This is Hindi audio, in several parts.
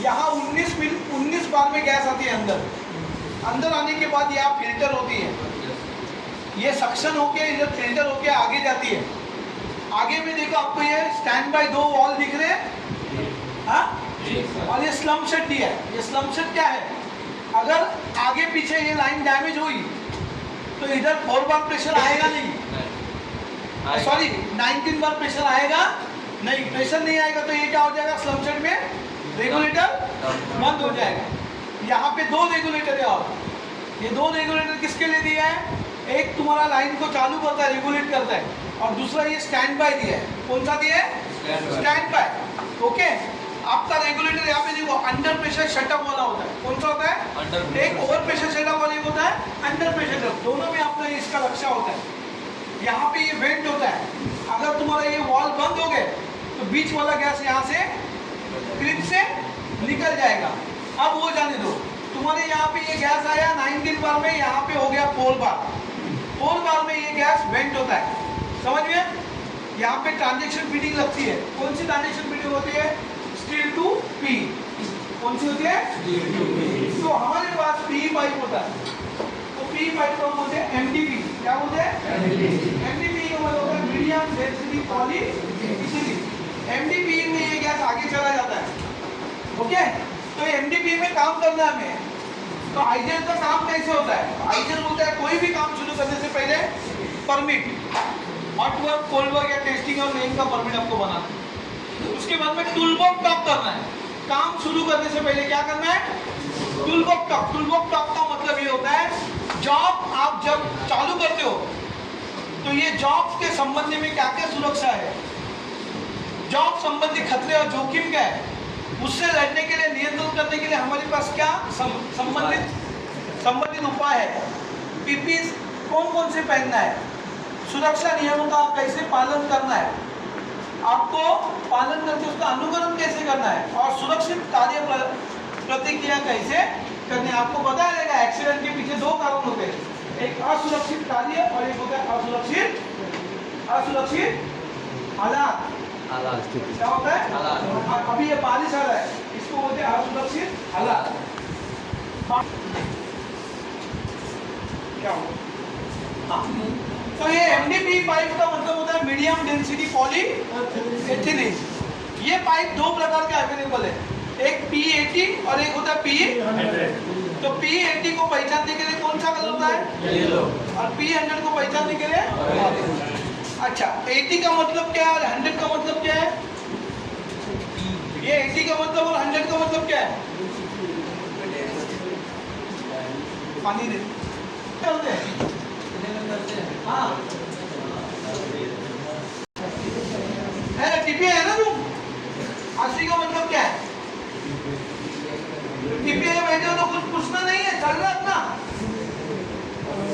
यहाँ 19 बार में गैस आती है अंदर आने के बाद यहाँ फिल्टर होती है, ये सक्शन होके इधर फिल्टर होके आगे जाती है। आगे में देखो आपको ये स्टैंड बाय 2 वॉल दिख रहे हैं, हाँ, और ये स्लम शेड दिया है। ये स्लम शेड क्या है, अगर आगे पीछे ये लाइन डैमेज हुई तो इधर 4 बार प्रेशर आएगा नहीं, सॉरी 19 बार प्रेशर आएगा नहीं, प्रेशर नहीं आएगा तो ये क्या हो जाएगा, स्लम शेड में रेगुलेटर बंद हो जाएगा। यहाँ पे 2 रेगुलेटर है, और ये 2 रेगुलेटर किसके लिए दिया है, एक तुम्हारा लाइन को चालू करता है, रेगुलेट करता है, और दूसरा ये स्टैंड बाय दिया है। कौन सा दिया है, स्टैंड बाय। ओके, आपका रेगुलेटर यहाँ पे देखो अंडर प्रेशर शटअप वाला होता है, कौन सा होता है, एक ओवर प्रेशर शटअप वाला होता है, अंडर प्रेशर शटअप, दोनों में अपना इसका लक्ष्य होता है। यहाँ पे ये वेंट होता है, अगर तुम्हारा ये वॉल बंद हो गए तो बीच वाला गैस यहाँ से क्लिप से निकल जाएगा। अब वो जाने दो, तुम्हारे यहाँ पे ये गैस आया 19 बार में, यहाँ पे हो गया 4 बार में ये गैस वेंट होता है, समझ में। यहाँ पे ट्रांजेक्शन फीडिंग लगती है, कौन सी ट्रांजेक्शन फीडिंग होती है, स्टील टू पी, कौन सी होती है, तो हमारे पास पी पाइप होता है, तो पी पाइप को बोलते हैं एमडीपी। क्या बोलते हैं, एमडीपी का मतलब होता है medium density poly ethylene. MDP में ये गैस आगे चला जाता है। ओके, तो एमडीपी में काम करना है हमें, तो आईजेल का काम कैसे होता है, आईजेल बोलता है कोई भी काम शुरू करने से पहले permit, hot work, cold work या टेस्टिंग और लेइंग का परमिट आपको बनाना है। उसके बाद में टूलबॉक्स टॉक करना है, काम शुरू करने से पहले क्या करना है, टूलबॉक्स टॉक। टूलबॉक्स टॉक का मतलब ये होता है जॉब आप जब चालू करते हो तो ये जॉब के संबंध में क्या क्या सुरक्षा है, जॉब संबंधी खतरे और जोखिम क्या है, उससे लड़ने के लिए, नियंत्रण करने के लिए हमारे पास क्या संबंधित उपाय है। पीपी कौन कौन से पहनना है, सुरक्षा नियमों का कैसे पालन करना है, आपको पालन करके उसका अनुकरण कैसे करना है, और सुरक्षित कार्य प्रतिक्रिया कैसे करनी है। आपको पता रहेगा एक्सीडेंट के पीछे 2 कारण होते हैं, एक असुरक्षित कार्य और एक होता है असुरक्षित हालात। क्या होता है, अभी ये बारिश आ रहा है, इसको बोलते हैं असुरक्षित हालात। क्या होगा, तो ये एमडीपी पाइप का मतलब होता है मीडियम डेंसिटी पॉली एथिलीन। ये पाइप 2 प्रकार के अवेलेबल है, एक P80 और एक होता है P100। तो P80 को पहचानने के लिए कौन सा कलर होता है, येलो, और P100 को पहचानने के लिए अच्छा, 80 का मतलब क्या है और 100 का मतलब क्या है, ये 80 का मतलब और 100 का मतलब क्या है, पानी दे करते हैं, हाँ है, टिपी है ना तुम, 80 का मतलब क्या है, टिपी में बैठे हो तो कुछ पूछना नहीं है, चल रहा अपना,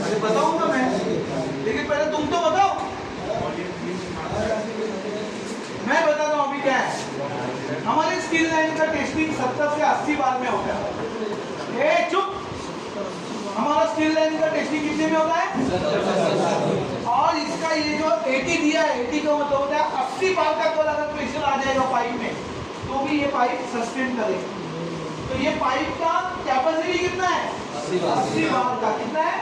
अरे बताऊंगा मैं, लेकिन पहले तुम तो बताओ, मैं बताता हूँ अभी क्या है। हमारे स्टील लाइन का टेस्टिंग 70 से 80 बार में होता है। ए चुप, हमारा स्टील लाइन का टेस्टिंग कितने में होता है, और इसका ये जो 80 दिया है, 80 का मतलब होता है 80 बार का कोई अगर प्रेशर आ जाएगा पाइप में तो भी ये पाइप सस्टेन करेगा। तो ये पाइप का कैपेसिटी कितना है, 80 बार का, कितना है,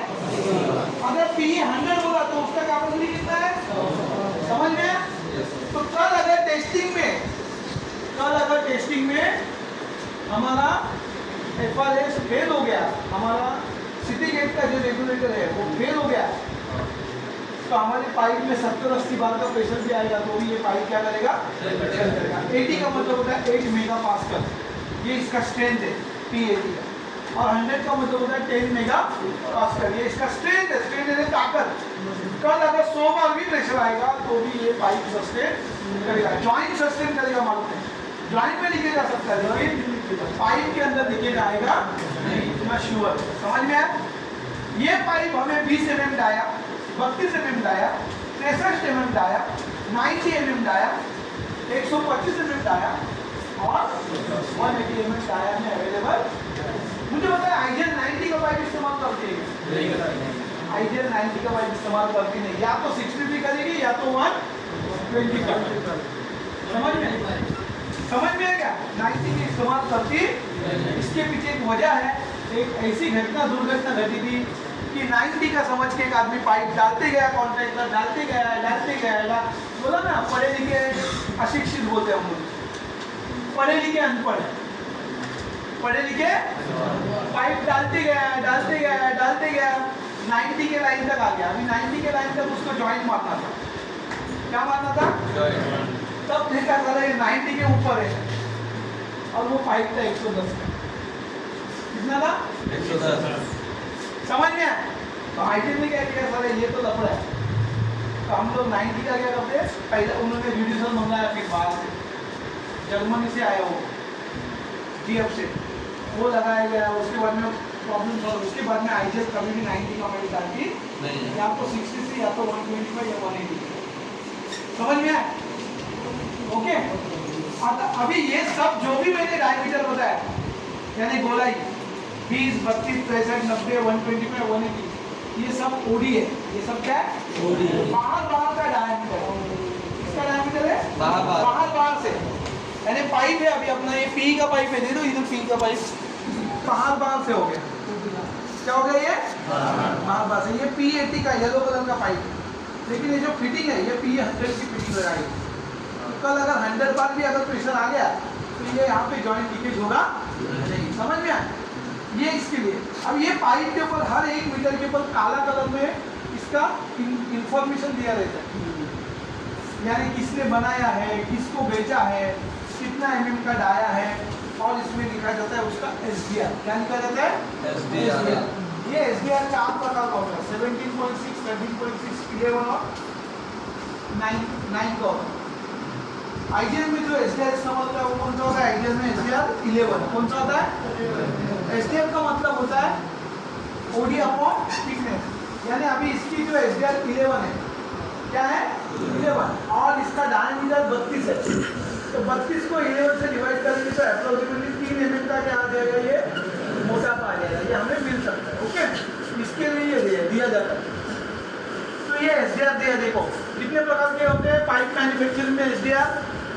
अगर P100 होगा तो उसका कैपेसिटी कितना है, समझ में। तो कल अगर टेस्टिंग में हमारा FRS फेल हो गया, हमारा सिटी गेट का जो रेगुलेटर है वो फेल हो गया, तो हमारे पाइप में 70-80 बार का प्रेशर भी आएगा तो भी ये पाइप क्या करेगा, 80 का मतलब होता है 8 मेगा पास्कल, ये इसका स्ट्रेंथ है P80 का, और 100 का मतलब होता है 10 मेगा पास्कल, ये इसका स्ट्रेंथ है, स्ट्रेंथ है ताकत। कल अगर 100 बार भी प्रेशर आएगा तो भी ये पाइप सस्टेन करेगा, जॉइंट सस्टेन करेगा, मालूम है, जॉइंट में लिखे जा सकता है, लेकिन पाइप के अंदर लिखे जाएगा नहीं, मैं श्योर, समझ में आया। ये पाइप हमें 20 mm dia, 32 mm dia, 63 mm dia, 90 mm dia, 125 mm dia और 180 mm डाया में अवेलेबल। मुझे बताया आईजेल 90 का पाइप इस्तेमाल करती है, आईजेल 90 का पाइप इस्तेमाल करती नहीं, या तो 60 करेगी या तो 120 का, समझ में है क्या, 90 के इस्तेमाल करती इसके पीछे एक वजह है। एक ऐसी दुर्घटना घटी थी कि 90 का समझ के एक आदमी पाइप डालते गया, कॉन्ट्रैक्टर डालते गया, बोला ना पढ़े लिखे अशिक्षित बोलते हैं हम लोग, पढ़े लिखे अनपढ़, पढ़े लिखे पाइप डालते गया 90 के लाइन तक आ गया। अभी 90 के लाइन तक उसको जॉइंट मारना था। क्या मारना था? तब देखा था 90 के ऊपर है और वो पाइप था 110 का। कितना था? 110। समझ में आया? तो आईटी ने क्या किया, सारे ये तो लफड़ा है, तो हम लोग 90 का क्या करते, पहले उन्होंने रिड्यूसर मंगाया, फिर बाहर से जर्मनी से आया वो जीएफ से, वो लगाया गया। उसके बाद में प्रॉब्लम सॉल्व, उसके बाद में आईजीएस कभी भी 90 का मेरी डालती नहीं, या तो 63 या तो 125 या 180। समझ में आया? ओके। अभी ये सब जो भी मैंने डायमीटर बताया, यानी गोलाई 20, 32, 63, 90, 125, 180, ये सब ओडी है। ये सब क्या है? ओडी। बाहर का डायमीटर, इसका डायमीटर है बाहर से, यानी पाइप है। अभी अपना ये पी का पाइप है, दे दो इधर, पी का पाइप बाहर से हो गया। क्या हो गया? ये बाहर से। ये P80 का येलो कलर का पाइप है, लेकिन ये जो फिटिंग है ये P100 की फिटिंग लगाई। कल अगर 100 बार भी अगर प्रेशर आ गया तो ये यहाँ पे जॉइंट लीकेज होगा नहीं। समझ में आया? ये इसके लिए। अब ये पाइप के ऊपर हर 1 मीटर के ऊपर काला कलर में इसका इंफॉर्मेशन दिया रहता है, यानी किसने बनाया है, किसको बेचा है, कितना mm का डाया है, और इसमें लिखा जाता है उसका SDR। क्या लिखा जाता है? SDR। ये SDR 4 प्रकार का होता है, 17.6, 13.6, 11 और 9 का होता है। आईजीएल में जो SDR इस्तेमाल होता है वो कौन सा होता है? आईजीएल में SDR 11। कौन सा होता है? SDR का मतलब होता है OD अपॉन थिकनेस, यानी अभी इसकी जो SDR 11 है, क्या है? 11, और इसका डायमीटर 32 है, तो 32 को 11 से डिवाइड करेंगे तो अप्रोक्सीमेटली 3 mm का क्या आ जाएगा? ये मोटापा आ जाएगा। ये हमें मिल सकता है। ओके, इसके लिए ये दिया जाता है। तो ये SDR दिया। देखो कितने प्रकार के होते हैं पाइप मैन्युफैक्चरिंग में SDR,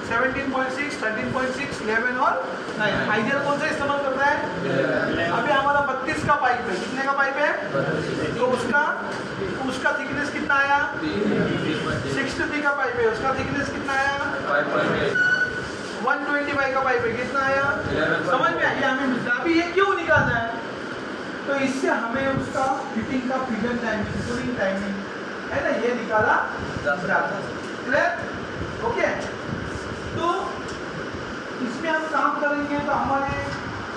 17.6, 13.6, 11 और 9। आईजीएल कौन सा इस्तेमाल करता है? अभी हमारा 32 का पाइप है। कितने का पाइप है? तो उसका थिकनेस कितना आया? 63 का पाइप है, उसका थिकनेस कितना आया? 125 का पाइप है, कितना आया? समझ में आया? हमें मिलता है। अभी ये क्यों निकालना है? तो इससे हमें उसका फिटिंग का फिगर टाइमिंग, फिटिंग टाइमिंग है ना, ये निकाला जाता है। ओके, तो इसमें हम काम करेंगे तो हमारे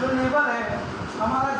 जो लेबर है, हमारा